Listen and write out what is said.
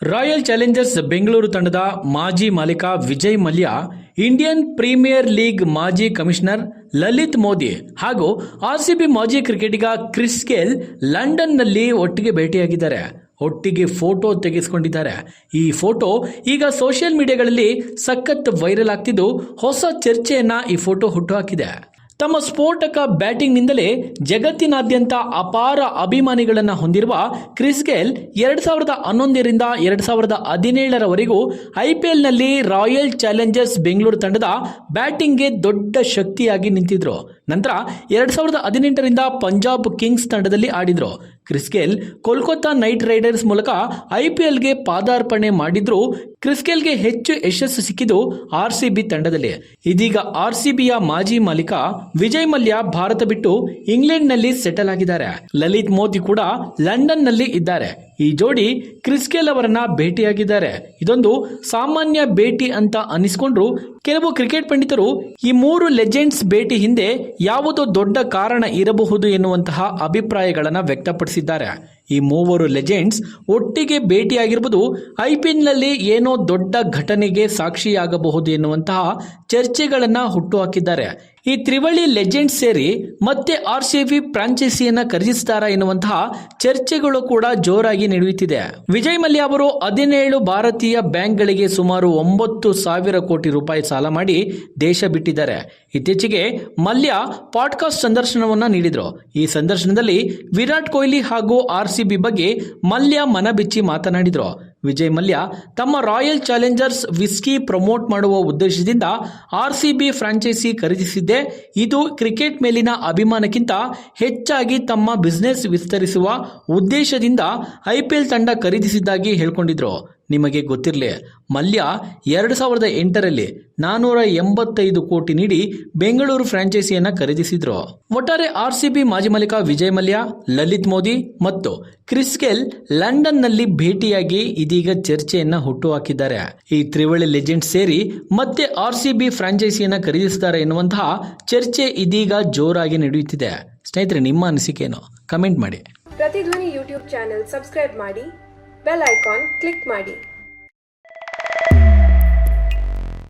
Royal challengers Bengaluru ತಂಡದ ಮಾಜಿ ಮಾಲೀಕ Vijay Mallya, Indian Premier League ಮಾಜಿ ಕಮಿಷನರ್ ಲಲಿತ್ ಮೋದಿ ಹಾಗೂ ಆರ್ಸಿಬಿ ಮಾಜಿ ಕ್ರಿಕೆಟಿಗ ಕ್ರಿಸ್ ಗೇಲ್ ಲಂಡನ್ನಲ್ಲಿ ಒಟ್ಟಿಗೆ ಭೇಟಿಯಾಗಿದ್ದಾರೆ. ಒಟ್ಟಿಗೆ ಫೋಟೋ ತೆಗೆಸಿಕೊಂಡಿದ್ದಾರೆ. ಈ ಫೋಟೋ ಈಗ ಸೋಷಿಯಲ್ ಮೀಡಿಯಾಗಳಲ್ಲಿ ಸಖತ್ ವೈರಲ್ ಆಗ್ತಿದ್ದು ಹೊಸ ಚರ್ಚೆಯನ್ನ ಈ ಫೋಟೋ ಹುಟ್ಟುಹಾಕಿದೆ. ತಮ್ಮ ಸ್ಫೋಟಕ ಬ್ಯಾಟಿಂಗ್ನಿಂದಲೇ ಜಗತ್ತಿನಾದ್ಯಂತ ಅಪಾರ ಅಭಿಮಾನಿಗಳನ್ನು ಹೊಂದಿರುವ ಕ್ರಿಸ್ ಗೇಲ್ 2011ರಿಂದ 2017ರವರೆಗೂ ಐಪಿಎಲ್ನಲ್ಲಿ ರಾಯಲ್ ಚಾಲೆಂಜರ್ಸ್ ಬೆಂಗಳೂರು ತಂಡದ ಬ್ಯಾಟಿಂಗ್ಗೆ ದೊಡ್ಡ ಶಕ್ತಿಯಾಗಿ ನಿಂತಿದ್ರು. ನಂತರ 2018ರಿಂದ ಪಂಜಾಬ್ ಕಿಂಗ್ಸ್ ತಂಡದಲ್ಲಿ ಆಡಿದ್ರು. Chris Gayle Kolkata knight riders ಮೂಲಕ ಐಪಿಎಲ್ಗೆ ಪಾದಾರ್ಪಣೆ ಮಾಡಿದ್ರು. ಕ್ರಿಸ್ ಗೇಲ್ಗೆ ಹೆಚ್ಚು ಯಶಸ್ಸು ಸಿಕ್ಕಿದ್ದು ಆರ್ಸಿಬಿ ತಂಡದಲ್ಲಿ. ಇದೀಗ ಆರ್ಸಿಬಿಯ ಮಾಜಿ ಮಾಲೀಕ ವಿಜಯ್ ಮಲ್ಯ ಭಾರತ ಬಿಟ್ಟು ಇಂಗ್ಲೆಂಡ್ನಲ್ಲಿ ಸೆಟಲ್ ಆಗಿದ್ದಾರೆ. ಲಲಿತ್ ಮೋದಿ ಕೂಡ ಲಂಡನ್ನಲ್ಲಿ ಇದ್ದಾರೆ. ಈ ಜೋಡಿ ಕ್ರಿಸ್ ಗೇಲ್ ಅವರನ್ನ ಭೇಟಿಯಾಗಿದ್ದಾರೆ. ಇದೊಂದು ಸಾಮಾನ್ಯ ಭೇಟಿ ಅಂತ ಅನಿಸ್ಕೊಂಡ್ರು ಕೆಲವು ಕ್ರಿಕೆಟ್ ಪಂಡಿತರು ಈ ಮೂರು ಲೆಜೆಂಡ್ಸ್ ಭೇಟಿ ಹಿಂದೆ ಯಾವುದೋ ದೊಡ್ಡ ಕಾರಣ ಇರಬಹುದು ಎನ್ನುವಂತಹ ಅಭಿಪ್ರಾಯಗಳನ್ನು ವ್ಯಕ್ತಪಡಿಸಿದ್ದಾರೆ. ಈ ಮೂವರು ಲೆಜೆಂಡ್ಸ್ ಒಟ್ಟಿಗೆ ಭೇಟಿಯಾಗಿರುವುದು ಐಪಿಎಲ್ನಲ್ಲಿ ಏನೋ ದೊಡ್ಡ ಘಟನೆಗೆ ಸಾಕ್ಷಿಯಾಗಬಹುದು ಎನ್ನುವಂತಹ ಚರ್ಚೆಗಳನ್ನು ಹುಟ್ಟುಹಾಕಿದ್ದಾರೆ. ಈ ತ್ರಿವಳಿ ಲೆಜೆಂಡ್ಸ್ ಸೇರಿ ಮತ್ತೆ ಆರ್ಸಿಬಿ ಫ್ರಾಂಚೈಸಿಯನ್ನ ಖರೀದಿಸುತ್ತಾರಾ ಎನ್ನುವಂತಹ ಚರ್ಚೆಗಳು ಕೂಡ ಜೋರಾಗಿ ನಡೆಯುತ್ತಿದೆ. ವಿಜಯ್ ಮಲ್ಯ ಅವರು 17 ಭಾರತೀಯ ಬ್ಯಾಂಕ್ಗಳಿಗೆ ಸುಮಾರು 9,000 ಕೋಟಿ ರೂಪಾಯಿ ಸಾಲ ಮಾಡಿ ದೇಶ ಬಿಟ್ಟಿದ್ದಾರೆ. ಇತ್ತೀಚೆಗೆ ಮಲ್ಯ ಪಾಡ್ಕಾಸ್ಟ್ ಸಂದರ್ಶನವನ್ನ ನೀಡಿದ್ರು. ಈ ಸಂದರ್ಶನದಲ್ಲಿ ವಿರಾಟ್ ಕೊಹ್ಲಿ ಹಾಗೂ ಆರ್ಸಿಬಿ ಬಗ್ಗೆ ಮಲ್ಯ ಮನಬಿಚ್ಚಿ ಮಾತನಾಡಿದ್ರು. ವಿಜಯ್ ಮಲ್ಯ ತಮ್ಮ ರಾಯಲ್ ಚಾಲೆಂಜರ್ಸ್ ವಿಸ್ಕಿ ಪ್ರಮೋಟ್ ಮಾಡುವ ಉದ್ದೇಶದಿಂದ ಆರ್ಸಿಬಿ ಫ್ರಾಂಚೈಸಿ ಖರೀದಿಸಿದ್ದೆ. ಇದು ಕ್ರಿಕೆಟ್ ಮೇಲಿನ ಅಭಿಮಾನಕ್ಕಿಂತ ಹೆಚ್ಚಾಗಿ ತಮ್ಮ ಬಿಸ್ನೆಸ್ ವಿಸ್ತರಿಸುವ ಉದ್ದೇಶದಿಂದ ಐಪಿಎಲ್ ತಂಡ ಖರೀದಿಸಿದ್ದಾಗಿ ಹೇಳ್ಕೊಂಡಿದ್ರು. ನಿಮಗೆ ಗೊತ್ತಿರಲಿ, ಮಲ್ಯ 2008ರಲ್ಲಿ 485 ಕೋಟಿ ನೀಡಿ ಬೆಂಗಳೂರು ಫ್ರಾಂಚೈಸಿಯನ್ನ ಖರೀದಿಸಿದ್ರು. ಒಟ್ಟಾರೆ ಆರ್ಸಿಬಿ ಮಾಜಿ ಮಾಲೀಕ ವಿಜಯ್ ಮಲ್ಯ, ಲಲಿತ್ ಮೋದಿ ಮತ್ತು ಕ್ರಿಸ್ ಗೇಲ್ ಲಂಡನ್ನಲ್ಲಿ ಭೇಟಿಯಾಗಿ ಇದೀಗ ಚರ್ಚೆಯನ್ನ ಹುಟ್ಟುಹಾಕಿದ್ದಾರೆ. ಈ ತ್ರಿವಳಿ ಲೆಜೆಂಡ್ ಸೇರಿ ಮತ್ತೆ ಆರ್ಸಿಬಿ ಫ್ರಾಂಚೈಸಿಯನ್ನ ಖರೀದಿಸುತ್ತಾರೆ ಎನ್ನುವಂತಹ ಚರ್ಚೆ ಇದೀಗ ಜೋರಾಗಿ ನಡೆಯುತ್ತಿದೆ. ಸ್ನೇಹಿತರೆ, ನಿಮ್ಮ ಅನಿಸಿಕೆಯನ್ನು ಕಮೆಂಟ್ ಮಾಡಿ. ಪ್ರತಿಧ್ವನಿ ಯೂಟ್ಯೂಬ್ ಚಾನೆಲ್ ಸಬ್ಸ್ಕ್ರೈಬ್ ಮಾಡಿ, ಬೆಲ್ ಐಕಾನ್ ಕ್ಲಿಕ್ ಮಾಡಿ.